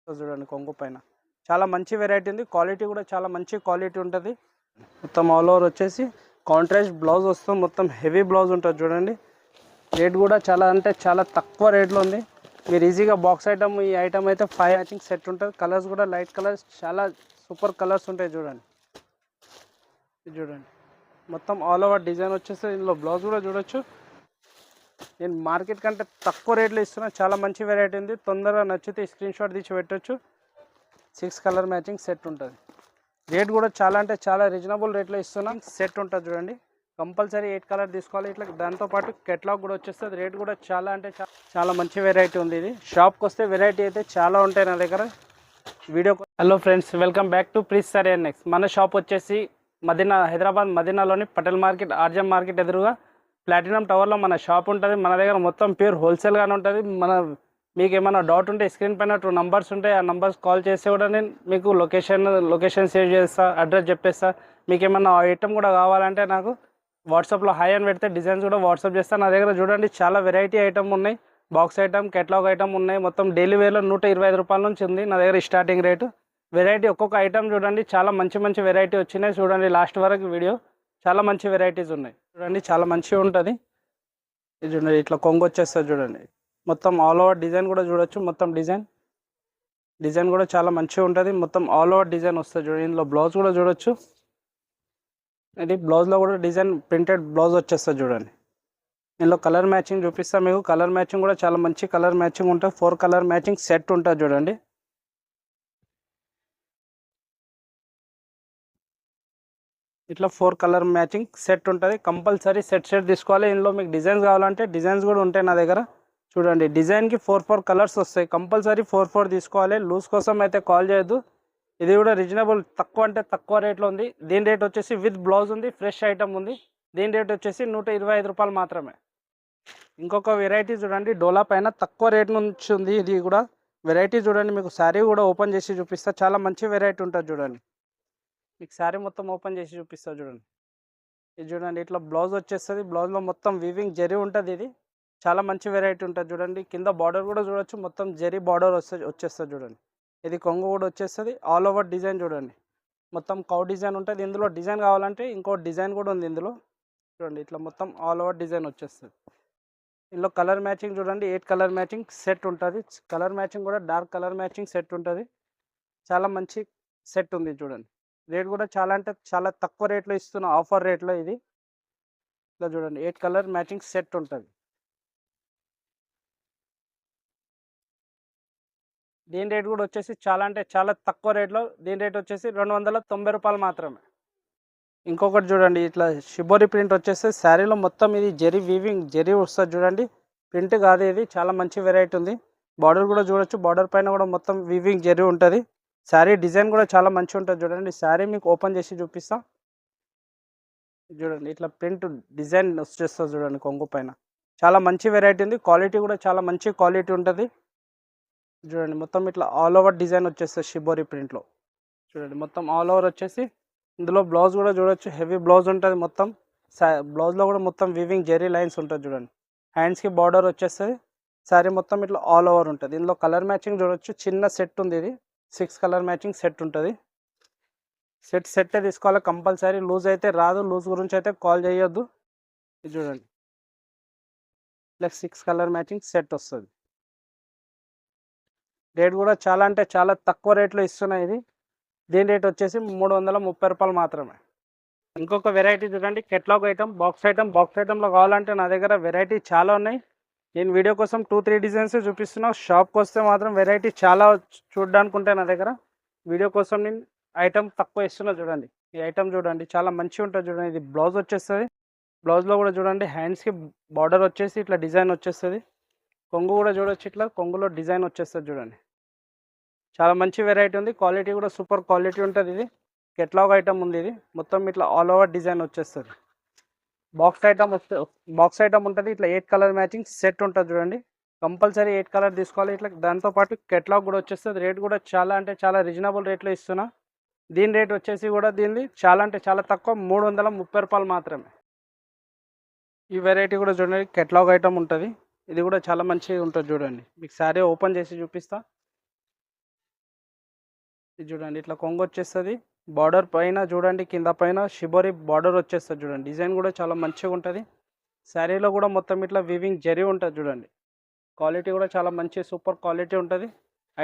చూడండి కొంగు పైన చాలా మంచి వెరైటీ ఉంది. క్వాలిటీ కూడా చాలా మంచి క్వాలిటీ ఉంటుంది. మొత్తం ఆల్ ఓవర్ వచ్చేసి కాంట్రాస్ట్ బ్లౌజ్ వస్తుంది. మొత్తం హెవీ బ్లౌజ్ ఉంటుంది చూడండి. రేట్ కూడా చాలా అంటే చాలా తక్కువ రేట్లో ఉంది. మీరు ఈజీగా బాక్స్ ఐటమ్ ఈ ఐటమ్ అయితే 5 మ్యాచింగ్ సెట్ ఉంటుంది. కలర్స్ కూడా లైట్ కలర్స్ చాలా సూపర్ కలర్స్ ఉంటాయి చూడండి. ఇది చూడండి మొత్తం ఆల్ ఓవర్ డిజైన్ వచ్చేసి ఇందులో బ్లౌజ్ కూడా చూడొచ్చు. నేను మార్కెట్ కంటే తక్కువ రేట్లో ఇస్తున్నా. చాలా మంచి వెరైటీ ఉంది. తొందరగా నచ్చితే స్క్రీన్ షాట్ తీసి పెట్టొచ్చు. 6 కలర్ మ్యాచింగ్ సెట్ ఉంటుంది. రేట్ కూడా చాలా అంటే చాలా రీజనబుల్ రేట్లో ఇస్తున్నాం. సెట్ ఉంటుంది చూడండి. కంపల్సరీ 8 కలర్ తీసుకోవాలి. ఇట్లా దాంతోపాటు కెట్లాగ్ కూడా వచ్చేస్తుంది. రేట్ కూడా చాలా అంటే చాలా మంచి వెరైటీ ఉంది. ఇది షాప్కి వస్తే వెరైటీ అయితే చాలా ఉంటాయి నా దగ్గర. Video hello friends, welcome back to please సరే నెక్స్ట్. మన షాప్ వచ్చేసి మదీనా, హైదరాబాద్ మదీనాలోని పటేల్ మార్కెట్, ఆర్జం మార్కెట్ ఎదురుగా ప్లాటినం టవర్లో మన షాప్ ఉంటుంది. మన దగ్గర మొత్తం ప్యూర్ హోల్సేల్గానే ఉంటుంది. మీకు ఏమైనా డౌట్ ఉంటే స్క్రీన్ పైన 2 నంబర్స్ ఉంటాయి. ఆ నంబర్స్ కాల్ చేస్తే కూడా నేను మీకు లొకేషన్ సేవ్ చేస్తా, అడ్రస్ చెప్పేస్తా. మీకు ఏమైనా ఐటమ్ కూడా కావాలంటే నాకు వాట్సాప్లో హాయ్ అని పెడితే డిజైన్స్ కూడా వాట్సాప్ చేస్తాను. నా దగ్గర చూడండి చాలా వెరైటీ ఐటమ్ ఉన్నాయి. బాక్స్ ఐటమ్, కెట్లాగ్ ఐటమ్ ఉన్నాయి. మొత్తం డైలీ వేర్లో 125 రూపాయల నుంచి ఉంది నా దగ్గర స్టార్టింగ్ రేటు. వెరైటీ ఒక్కొక్క ఐటమ్ చూడండి చాలా మంచి వెరైటీ వచ్చినాయి. చూడండి లాస్ట్ వరకు వీడియో. చాలా మంచి వెరైటీస్ ఉన్నాయి చూడండి. చాలా మంచిగా ఉంటుంది. ఇది చూడండి ఇట్లా కొంగు వచ్చేస్తుంది చూడండి. మొత్తం ఆల్ ఓవర్ డిజైన్ కూడా చూడొచ్చు. మొత్తం డిజైన్ కూడా చాలా మంచిగా ఉంటుంది. మొత్తం ఆల్ ఓవర్ డిజైన్ వస్తుంది చూడండి. ఇందులో బ్లౌజ్ కూడా చూడొచ్చు. ఇది బ్లౌజ్లో కూడా డిజైన్ ప్రింటెడ్ బ్లౌజ్ వచ్చేస్తుంది చూడండి. ఇందులో కలర్ మ్యాచింగ్ చూపిస్తా మీకు. కలర్ మ్యాచింగ్ కూడా చాలా మంచి కలర్ మ్యాచింగ్ ఉంటుంది. 4 కలర్ మ్యాచింగ్ సెట్ ఉంటుంది చూడండి. ఇట్లా 4 కలర్ మ్యాచింగ్ సెట్ ఉంటుంది. కంపల్సరీ సెట్ తీసుకోవాలి. ఇందులో మీకు డిజైన్స్ కావాలంటే డిజైన్స్ కూడా ఉంటాయి నా దగ్గర. చూడండి డిజైన్కి 4 కలర్స్ వస్తాయి. కంపల్సరీ 4 తీసుకోవాలి. లూజ్ కోసం అయితే కాల్ చేయొద్దు. ఇది కూడా రీజనబుల్, తక్కువ అంటే తక్కువ రేట్లో ఉంది. దీని రేట్ వచ్చేసి విత్ బ్లౌజ్ ఉంది, ఫ్రెష్ ఐటమ్ ఉంది. దీని రేట్ వచ్చేసి 125 రూపాయలు మాత్రమే. ఇంకొక వెరైటీ చూడండి డోలా పైన తక్కువ రేట్ నుంచి ఉంది. ఇది కూడా వెరైటీ చూడండి. మీకు శారీ కూడా ఓపెన్ చేసి చూపిస్తా. చాలా మంచి వెరైటీ ఉంటుంది చూడండి. మీకు శారీ మొత్తం ఓపెన్ చేసి చూపిస్తా చూడండి. ఇది చూడండి ఇట్లా బ్లౌజ్ వచ్చేస్తుంది. బ్లౌజ్లో మొత్తం వీవింగ్ జరీ ఉంటుంది. ఇది చాలా మంచి వెరైటీ ఉంటుంది చూడండి. కింద బార్డర్ కూడా చూడొచ్చు. మొత్తం జరీ బార్డర్ వచ్చేస్తుంది చూడండి. ఇది కొంగు కూడా వచ్చేస్తుంది. ఆల్ ఓవర్ డిజైన్ చూడండి. మొత్తం కౌ డిజైన్ ఉంటుంది. ఇందులో డిజైన్ కావాలంటే ఇంకో డిజైన్ కూడా ఉంది ఇందులో చూడండి. ఇట్లా మొత్తం ఆల్ ఓవర్ డిజైన్ వచ్చేస్తుంది. ఇందులో కలర్ మ్యాచింగ్ చూడండి. 8 కలర్ మ్యాచింగ్ సెట్ ఉంటుంది. కలర్ మ్యాచింగ్ కూడా డార్క్ కలర్ మ్యాచింగ్ సెట్ ఉంటుంది. చాలా మంచి సెట్ ఉంది చూడండి. రేట్ కూడా చాలా అంటే చాలా తక్కువ రేట్లో ఇస్తున్న ఆఫర్ రేట్లో ఇది. ఇట్లా చూడండి 8 కలర్ మ్యాచింగ్ సెట్ ఉంటుంది. దీని రేట్ కూడా వచ్చేసి చాలా అంటే చాలా తక్కువ రేట్లో. దీని రేట్ వచ్చేసి 290 రూపాయలు మాత్రమే. ఇంకొకటి చూడండి ఇట్లా షిబోరి ప్రింట్ వచ్చేసి శారీలో మొత్తం ఇది జరీ వీవింగ్ జరీ వస్తుంది చూడండి. ప్రింట్ కాదు ఇది. చాలా మంచి వెరైటీ ఉంది. బార్డర్ కూడా చూడొచ్చు. బార్డర్ పైన కూడా మొత్తం వీవింగ్ జరీ ఉంటుంది. శారీ డిజైన్ కూడా చాలా మంచిగా ఉంటుంది చూడండి. శారీ మీకు ఓపెన్ చేసి చూపిస్తా చూడండి. ఇట్లా ప్రింట్ డిజైన్ వచ్చేస్తుంది చూడండి కొంగు పైన. చాలా మంచి వెరైటీ ఉంది. క్వాలిటీ కూడా చాలా మంచి క్వాలిటీ ఉంటుంది చూడండి. మొత్తం ఇట్లా ఆల్ ఓవర్ డిజైన్ వచ్చేస్తుంది షిబోరి ప్రింట్లో చూడండి. మొత్తం ఆల్ ఓవర్ వచ్చేసి ఇందులో బ్లౌజ్ కూడా చూడొచ్చు. హెవీ బ్లౌజ్ ఉంటుంది. మొత్తం బ్లౌజ్లో కూడా మొత్తం వీవింగ్ జెరీ లైన్స్ ఉంటుంది చూడండి. హ్యాండ్స్కి బార్డర్ వచ్చేస్తుంది. శారీ మొత్తం ఇట్లా ఆల్ ఓవర్ ఉంటుంది. ఇందులో కలర్ మ్యాచింగ్ చూడొచ్చు. చిన్న సెట్ ఉంది. ఇది 6 కలర్ మ్యాచింగ్ సెట్ ఉంటుంది. సెట్టే తీసుకోవాలి కంపల్సరీ. లూజ్ అయితే రాదు. లూజ్ గురించి అయితే కాల్ చేయొద్దు. ఇది చూడండి ఇట్లా 6 కలర్ మ్యాచింగ్ సెట్ వస్తుంది. రేట్ కూడా చాలా అంటే చాలా తక్కువ రేట్లో ఇస్తున్నాయి ఇది. దీని రేట్ వచ్చేసి 330 రూపాయలు మాత్రమే. ఇంకొక వెరైటీ చూడండి కెట్లాగ్ ఐటమ్, బాక్స్ ఐటమ్లో కావాలంటే నా దగ్గర వెరైటీ చాలా ఉన్నాయి. నేను వీడియో కోసం 2-3 డిజైన్స్ చూపిస్తున్నా. షాప్కి వస్తే మాత్రం వెరైటీ చాలా చూడడానికి ఉంటాయి నా దగ్గర. వీడియో కోసం నేను ఐటమ్ తక్కువ ఇస్తున్నా చూడండి. ఈ ఐటమ్ చూడండి చాలా మంచిగా ఉంటుంది చూడండి. ఇది బ్లౌజ్ వచ్చేస్తుంది. బ్లౌజ్లో కూడా చూడండి హ్యాండ్స్కి బార్డర్ వచ్చేసి ఇట్లా డిజైన్ వచ్చేస్తుంది. కొంగు కూడా చూడొచ్చు. ఇట్లా కొంగులో డిజైన్ వచ్చేస్తుంది చూడండి. చాలా మంచి వెరైటీ ఉంది. క్వాలిటీ కూడా సూపర్ క్వాలిటీ ఉంటుంది. ఇది కెట్లాగ్ ఐటమ్ ఉంది. ఇది మొత్తం ఇట్లా ఆల్ ఓవర్ డిజైన్ వచ్చేస్తుంది. బాక్స్ ఐటమ్ ఉంటుంది. ఇట్లా 8 కలర్ మ్యాచింగ్ సెట్ ఉంటుంది చూడండి. కంపల్సరీ 8 కలర్ తీసుకోవాలి. ఇట్లా దాంతోపాటు కెట్లాగ్ కూడా వచ్చేస్తుంది. రేట్ కూడా చాలా అంటే చాలా రీజనబుల్ రేట్లో ఇస్తున్నా. దీని రేట్ వచ్చేసి కూడా దీనిది చాలా అంటే చాలా తక్కువ, 330 రూపాయలు మాత్రమే. ఈ వెరైటీ కూడా చూడండి కెట్లాగ్ ఐటమ్ ఉంటుంది. ఇది కూడా చాలా మంచిగా ఉంటుంది చూడండి. మీకు శారీ ఓపెన్ చేసి చూపిస్తా. ఇది చూడండి ఇట్లా కొంగు వచ్చేస్తుంది. బార్డర్ పైన చూడండి, కింద పైన షిబోరి బార్డర్ వచ్చేస్తుంది చూడండి. డిజైన్ కూడా చాలా మంచిగా ఉంటుంది. శారీలో కూడా మొత్తం ఇట్లా వివింగ్ జరీ ఉంటుంది చూడండి. క్వాలిటీ కూడా చాలా మంచి సూపర్ క్వాలిటీ ఉంటుంది.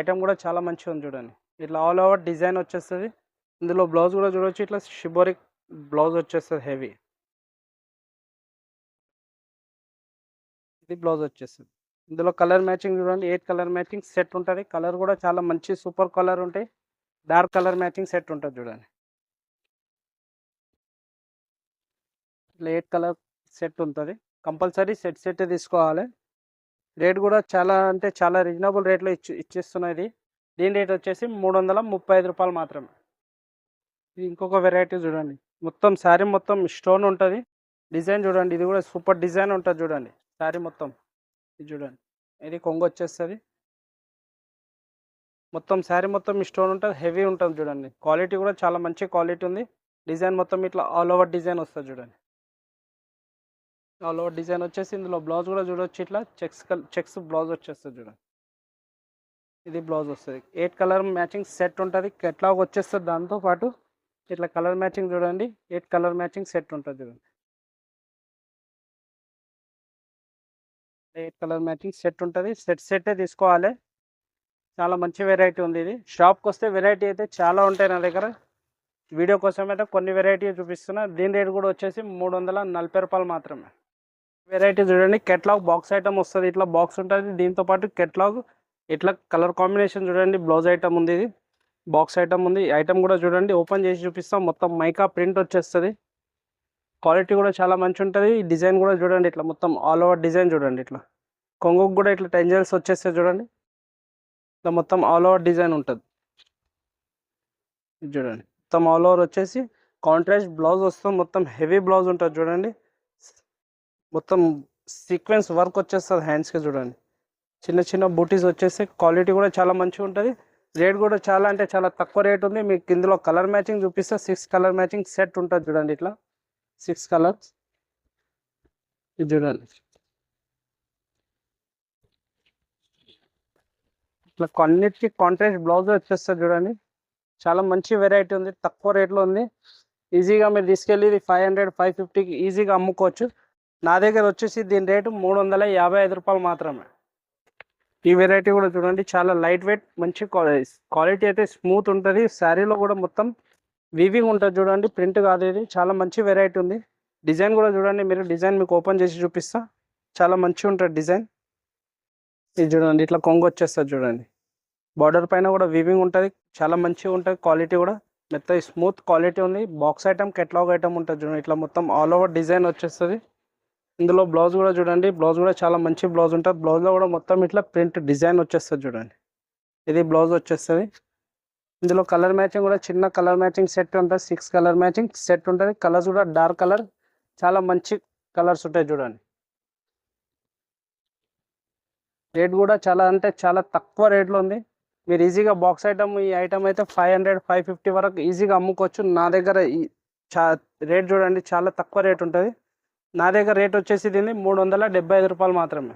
ఐటమ్ కూడా చాలా మంచిగా ఉంది చూడండి. ఇట్లా ఆల్ ఓవర్ డిజైన్ వచ్చేస్తుంది. ఇందులో బ్లౌజ్ కూడా చూడవచ్చు, ఇట్లా షిబోరి బ్లౌజ్ వచ్చేస్తుంది హెవీ. ఇది బ్లౌజ్ వచ్చేస్తుంది. ఇందులో కలర్ మ్యాచింగ్ చూడండి, 8 కలర్ మ్యాచింగ్ సెట్ ఉంటుంది. కలర్ కూడా చాలా మంచి సూపర్ కలర్ ఉంటాయి. డార్క్ కలర్ మ్యాచింగ్ సెట్ ఉంటుంది చూడండి. ఇట్లా 8 కలర్ సెట్ ఉంటుంది. కంపల్సరీ సెట్ తీసుకోవాలి. రేట్ కూడా చాలా అంటే చాలా రీజనబుల్ రేట్లో ఇచ్చిస్తున్నది. దీని రేట్ వచ్చేసి 335 రూపాయలు మాత్రమే. ఇది ఇంకొక వెరైటీ చూడండి, మొత్తం శారీ మొత్తం స్టోన్ ఉంటుంది. డిజైన్ చూడండి, ఇది కూడా సూపర్ డిజైన్ ఉంటుంది చూడండి. శారీ మొత్తం ఇది చూడండి, ఇది కొంగు వచ్చేస్తుంది. మొత్తం శారీ మొత్తం స్టోన్ ఉంటుంది, హెవీ ఉంటుంది చూడండి. క్వాలిటీ కూడా చాలా మంచి క్వాలిటీ ఉంది. డిజైన్ మొత్తం ఇట్లా ఆల్ ఓవర్ డిజైన్ వస్తుంది చూడండి. ఆల్ ఓవర్ డిజైన్ వచ్చేసి ఇందులో బ్లౌజ్ కూడా చూడవచ్చు, ఇట్లా చెక్స్ బ్లౌజ్ వచ్చేస్తుంది చూడండి. ఇది బ్లౌజ్ వస్తుంది. 8 కలర్ మ్యాచింగ్ సెట్ ఉంటుంది. కెట్లాగ్ వచ్చేస్తుంది. దాంతోపాటు ఇట్లా కలర్ మ్యాచింగ్ చూడండి, 8 కలర్ మ్యాచింగ్ సెట్ ఉంటుంది చూడండి. 8 కలర్ మ్యాచింగ్ సెట్ ఉంటుంది. సెట్టే తీసుకోవాలి. చాలా మంచి వెరైటీ ఉంది. ఇది షాప్కి వస్తే వెరైటీ అయితే చాలా ఉంటాయి నా దగ్గర. వీడియో కోసం అయితే కొన్ని వెరైటీ చూపిస్తున్నా. దీని రేట్ కూడా వచ్చేసి 340 రూపాయలు మాత్రమే. వెరైటీ చూడండి, కెట్లాగ్ బాక్స్ ఐటమ్ వస్తుంది. ఇట్లా బాక్స్ ఉంటుంది. దీంతోపాటు కెట్లాగ్ ఇట్లా కలర్ కాంబినేషన్ చూడండి. బ్లౌజ్ ఐటమ్ ఉంది, ఇది బాక్స్ ఐటమ్ ఉంది. ఐటమ్ కూడా చూడండి, ఓపెన్ చేసి చూపిస్తాం. మొత్తం మైకా ప్రింట్ వచ్చేస్తుంది. క్వాలిటీ కూడా చాలా మంచి ఉంటుంది. డిజైన్ కూడా చూడండి, ఇట్లా మొత్తం ఆల్ ఓవర్ డిజైన్ చూడండి. ఇట్లా కొంగుకు కూడా ఇట్లా టెంజల్స్ వచ్చేస్తాయి చూడండి. ఇట్లా మొత్తం ఆల్ ఓవర్ డిజైన్ ఉంటుంది. ఇది చూడండి, మొత్తం ఆల్ ఓవర్ వచ్చేసి కాంట్రాస్ట్ బ్లౌజ్ వస్తుంది. మొత్తం హెవీ బ్లౌజ్ ఉంటుంది చూడండి. మొత్తం సీక్వెన్స్ వర్క్ వచ్చేస్తుంది హ్యాండ్స్కి చూడండి. చిన్న చిన్న బూటీస్ వచ్చేసి క్వాలిటీ కూడా చాలా మంచిగా ఉంటుంది. రేట్ కూడా చాలా అంటే చాలా తక్కువ రేట్ ఉంది. మీకు ఇందులో కలర్ మ్యాచింగ్ చూపిస్తే 6 కలర్ మ్యాచింగ్ సెట్ ఉంటుంది చూడండి. ఇట్లా 6 కలర్స్ ఇది చూడండి. ఇట్లా కొన్నిటికి కాంట్రాస్ట్ బ్లౌజ్ వచ్చేస్తుంది చూడండి. చాలా మంచి వెరైటీ ఉంది, తక్కువ రేట్లో ఉంది. ఈజీగా మీరు తీసుకెళ్ళి ఇది 500 550కి ఈజీగా అమ్ముకోవచ్చు. నా దగ్గర వచ్చేసి దీని రేటు 355 రూపాయలు మాత్రమే. ఈ వెరైటీ కూడా చూడండి, చాలా లైట్ వెయిట్ మంచి క్వాలిటీ అయితే స్మూత్ ఉంటుంది. శారీలో కూడా మొత్తం వీవింగ్ ఉంటుంది చూడండి, ప్రింట్ కాదు. ఇది చాలా మంచి వెరైటీ ఉంది. డిజైన్ కూడా చూడండి, మీరు డిజైన్ మీకు ఓపెన్ చేసి చూపిస్తా. చాలా మంచిగా ఉంటుంది డిజైన్. ఇది చూడండి, ఇట్లా కొంగు వచ్చేస్తుంది చూడండి. బార్డర్ పైన కూడా వీవింగ్ ఉంటుంది, చాలా మంచిగా ఉంటుంది. క్వాలిటీ కూడా మెత్త స్మూత్ క్వాలిటీ ఉంది. బాక్స్ ఐటమ్ కెట్లాగ్ ఐటమ్ ఉంటుంది చూడండి. ఇట్లా మొత్తం ఆల్ ఓవర్ డిజైన్ వచ్చేస్తుంది. ఇందులో బ్లౌజ్ కూడా చూడండి, బ్లౌజ్ కూడా చాలా మంచి బ్లౌజ్ ఉంటుంది. బ్లౌజ్లో కూడా మొత్తం ఇట్లా ప్రింట్ డిజైన్ వచ్చేస్తుంది చూడండి. ఇది బ్లౌజ్ వచ్చేస్తుంది. ఇందులో కలర్ మ్యాచింగ్ కూడా చిన్న కలర్ మ్యాచింగ్ సెట్ ఉంటుంది. 6 కలర్ మ్యాచింగ్ సెట్ ఉంటుంది. కలర్స్ కూడా డార్క్ కలర్, చాలా మంచి కలర్స్ ఉంటాయి చూడండి. రేట్ కూడా చాలా అంటే చాలా తక్కువ రేట్లో ఉంది. మీరు ఈజీగా బాక్స్ ఐటమ్ ఈ ఐటమ్ అయితే 500 550 వరకు ఈజీగా అమ్ముకోవచ్చు. నా దగ్గర రేట్ చూడండి, చాలా తక్కువ రేట్ ఉంటుంది. నా దగ్గర రేట్ వచ్చేసి దీన్ని 375 రూపాయలు మాత్రమే.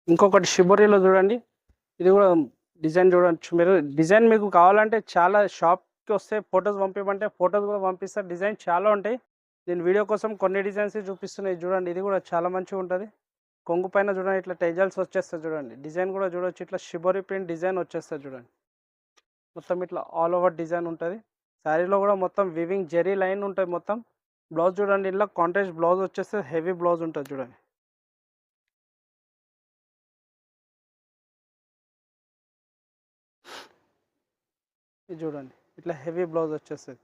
ఇంకొకటి షిబోరీలో చూడండి, ఇది కూడా డిజైన్ చూడవచ్చు మీరు. డిజైన్ మీకు కావాలంటే చాలా షాప్కి వస్తే ఫొటోస్ పంపించమంటే ఫొటోస్ కూడా పంపిస్తారు. డిజైన్ చాలా ఉంటాయి. నేను వీడియో కోసం కొన్ని డిజైన్స్ చూపిస్తున్నాయి చూడండి. ఇది కూడా చాలా మంచిగా ఉంటుంది. కొంగు పైన చూడండి, ఇట్లా టెజల్స్ వచ్చేస్తుంది చూడండి. డిజైన్ కూడా చూడవచ్చు, ఇట్లా షిబోరీ ప్రింట్ డిజైన్ వచ్చేస్తుంది చూడండి. మొత్తం ఇట్లా ఆల్ ఓవర్ డిజైన్ ఉంటుంది. శారీలో కూడా మొత్తం వివింగ్ జెరీ లైన్ ఉంటుంది మొత్తం. బ్లౌజ్ చూడండి, ఇలా కాంట్రాస్ట్ బ్లౌజ్ వచ్చేస్తే హెవీ బ్లౌజ్ ఉంటుంది చూడండి. ఇది చూడండి, ఇట్లా హెవీ బ్లౌజ్ వచ్చేస్తుంది.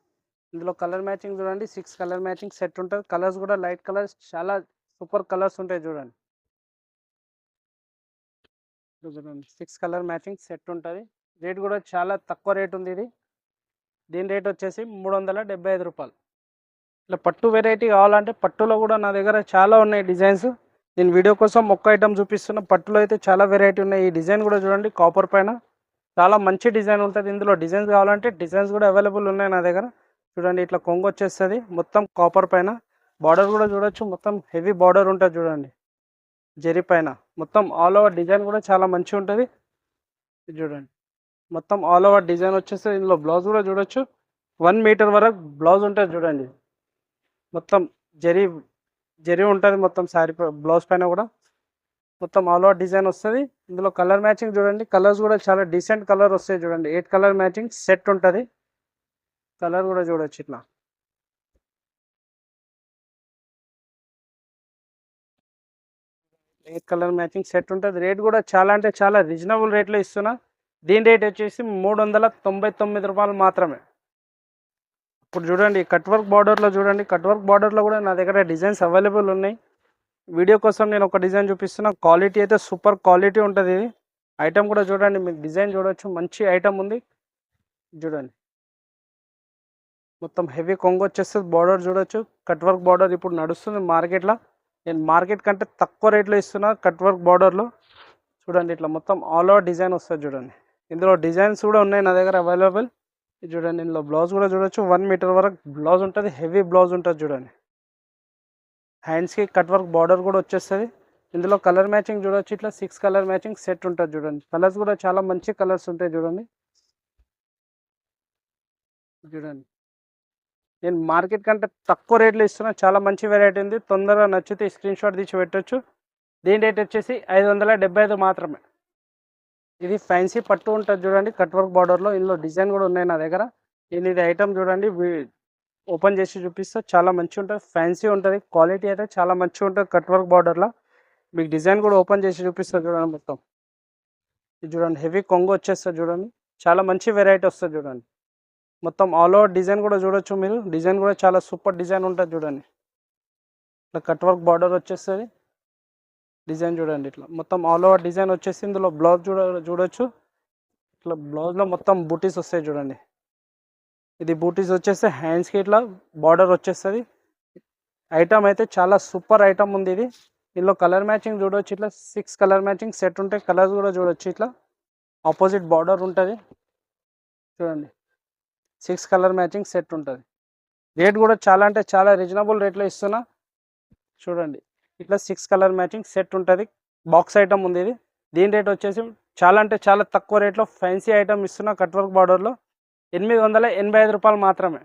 ఇందులో కలర్ మ్యాచింగ్ చూడండి, 6 కలర్ మ్యాచింగ్ సెట్ ఉంటుంది. కలర్స్ కూడా లైట్ కలర్స్, చాలా సూపర్ కలర్స్ ఉంటాయి చూడండి. చూడండి, 6 కలర్ మ్యాచింగ్ సెట్ ఉంటుంది. రేట్ కూడా చాలా తక్కువ రేట్ ఉంది ఇది. దీని రేట్ వచ్చేసి 375 రూపాయలు. ఇట్లా పట్టు వెరైటీ కావాలంటే పట్టులో కూడా నా దగ్గర చాలా ఉన్నాయి డిజైన్స్. నేను వీడియో కోసం ఒక్క ఐటమ్ చూపిస్తున్నా. పట్టులో అయితే చాలా వెరైటీ ఉన్నాయి. ఈ డిజైన్ కూడా చూడండి, కాపర్ పైన చాలా మంచి డిజైన్ ఉంటుంది. ఇందులో డిజైన్స్ కావాలంటే డిజైన్స్ కూడా అవైలబుల్ ఉన్నాయి నా దగ్గర. చూడండి, ఇట్లా కొంగు వచ్చేస్తుంది మొత్తం కాపర్ పైన. బార్డర్ కూడా చూడొచ్చు, మొత్తం హెవీ బార్డర్ ఉంటుంది చూడండి. జెరీ పైన మొత్తం ఆల్ ఓవర్ డిజైన్ కూడా చాలా మంచిగా ఉంటుంది. ఇది చూడండి, మొత్తం ఆల్ ఓవర్ డిజైన్ వచ్చేసి ఇందులో బ్లౌజ్ కూడా చూడొచ్చు. 1 మీటర్ వరకు బ్లౌజ్ ఉంటుంది చూడండి. మొత్తం జరీ జరీ ఉంటుంది మొత్తం శారీ బ్లౌజ్ పైన కూడా. మొత్తం ఆల్ ఓవర్ డిజైన్ వస్తుంది. ఇందులో కలర్ మ్యాచింగ్ చూడండి. కలర్స్ కూడా చాలా డీసెంట్ కలర్ వస్తాయి చూడండి. 8 కలర్ మ్యాచింగ్ సెట్ ఉంటుంది. కలర్ కూడా చూడొచ్చు ఇట్లా. 8 కలర్ మ్యాచింగ్ సెట్ ఉంటుంది. రేట్ కూడా చాలా అంటే చాలా రీజనబుల్ రేట్లో ఇస్తున్నా. దీని రేట్ వచ్చేసి 399 రూపాయలు మాత్రమే. ఇప్పుడు చూడండి కట్ వర్క్ బార్డర్లో చూడండి. కట్ వర్క్ బార్డర్లో కూడా నా దగ్గర డిజైన్స్ అవైలబుల్ ఉన్నాయి. వీడియో కోసం నేను ఒక డిజైన్ చూపిస్తున్నా. క్వాలిటీ అయితే సూపర్ క్వాలిటీ ఉంటుంది. ఇది ఐటమ్ కూడా చూడండి. మీకు డిజైన్ చూడొచ్చు. మంచి ఐటమ్ ఉంది చూడండి. మొత్తం హెవీ కొంగు వచ్చేస్తుంది. బార్డర్ చూడొచ్చు. కట్ వర్క్ బార్డర్ ఇప్పుడు నడుస్తుంది మార్కెట్లో. నేను మార్కెట్ కంటే తక్కువ రేట్లో ఇస్తున్నా కట్ వర్క్ బార్డర్లో. చూడండి ఇట్లా మొత్తం ఆల్ ఓవర్ డిజైన్ వస్తుంది చూడండి. ఇందులో డిజైన్స్ కూడా ఉన్నాయి నా దగ్గర అవైలబుల్. ఇది చూడండి. ఇందులో బ్లౌజ్ కూడా చూడొచ్చు. 1 మీటర్ వరకు బ్లౌజ్ ఉంటుంది. హెవీ బ్లౌజ్ ఉంటుంది చూడండి. హ్యాండ్స్కి కట్ వర్క్ బార్డర్ కూడా వచ్చేస్తుంది. ఇందులో కలర్ మ్యాచింగ్ చూడొచ్చు. ఇట్లా 6 కలర్ మ్యాచింగ్ సెట్ ఉంటుంది చూడండి. కలర్స్ కూడా చాలా మంచి కలర్స్ ఉంటాయి చూడండి. చూడండి నేను మార్కెట్ కంటే తక్కువ రేట్లో ఇస్తున్నా. చాలా మంచి వెరైటీ ఉంది. తొందరగా నచ్చితే స్క్రీన్ షాట్ తీసి పెట్టొచ్చు. దీని రేట్ వచ్చేసి 575 మాత్రమే. ఇది ఫ్యాన్సీ పట్టు ఉంటుంది చూడండి. కట్ వర్క్ బార్డర్లో. ఇందులో డిజైన్ కూడా ఉన్నాయి నా దగ్గర. ఇది ఐటమ్ చూడండి. ఓపెన్ చేసి చూపిస్తా. చాలా మంచిగా ఉంటుంది. ఫ్యాన్సీ ఉంటుంది. క్వాలిటీ అయితే చాలా మంచిగా ఉంటుంది. కట్ వర్క్ బార్డర్లో మీకు డిజైన్ కూడా ఓపెన్ చేసి చూపిస్తా చూడండి. మొత్తం ఇది చూడండి. హెవీ కొంగు వచ్చేస్తుంది చూడండి. చాలా మంచి వెరైటీ వస్తుంది చూడండి. మొత్తం ఆల్ ఓవర్ డిజైన్ కూడా చూడొచ్చు మీరు. డిజైన్ కూడా చాలా సూపర్ డిజైన్ ఉంటుంది చూడండి. ఇట్లా కట్ వర్క్ బార్డర్ వచ్చేస్తుంది. డిజైన్ చూడండి. ఇట్లా మొత్తం ఆల్ ఓవర్ డిజైన్ వచ్చేసి ఇందులో బ్లౌజ్ చూడొచ్చు. ఇట్లా బ్లౌజ్లో మొత్తం బూటీస్ వస్తాయి చూడండి. ఇది బూటీస్ వచ్చేస్తే హ్యాండ్స్కి ఇట్లా బార్డర్ వచ్చేస్తుంది. ఐటమ్ అయితే చాలా సూపర్ ఐటమ్ ఉంది ఇది. ఇందులో కలర్ మ్యాచింగ్ చూడవచ్చు. ఇట్లా 6 కలర్ మ్యాచింగ్ సెట్ ఉంటాయి. కలర్స్ కూడా చూడొచ్చు. ఇట్లా ఆపోజిట్ బార్డర్ ఉంటుంది చూడండి. 6 కలర్ మ్యాచింగ్ సెట్ ఉంటుంది. రేట్ కూడా చాలా అంటే చాలా రీజనబుల్ రేట్లో ఇస్తున్నా చూడండి. ఇట్లా 6 కలర్ మ్యాచింగ్ సెట్ ఉంటుంది. బాక్స్ ఐటమ్ ఉంది ఇది. దీని రేట్ వచ్చేసి చాలా అంటే చాలా తక్కువ రేట్లో ఫ్యాన్సీ ఐటమ్ ఇస్తున్నా. కట్ వర్క్ బార్డర్లో 885 రూపాయలు మాత్రమే.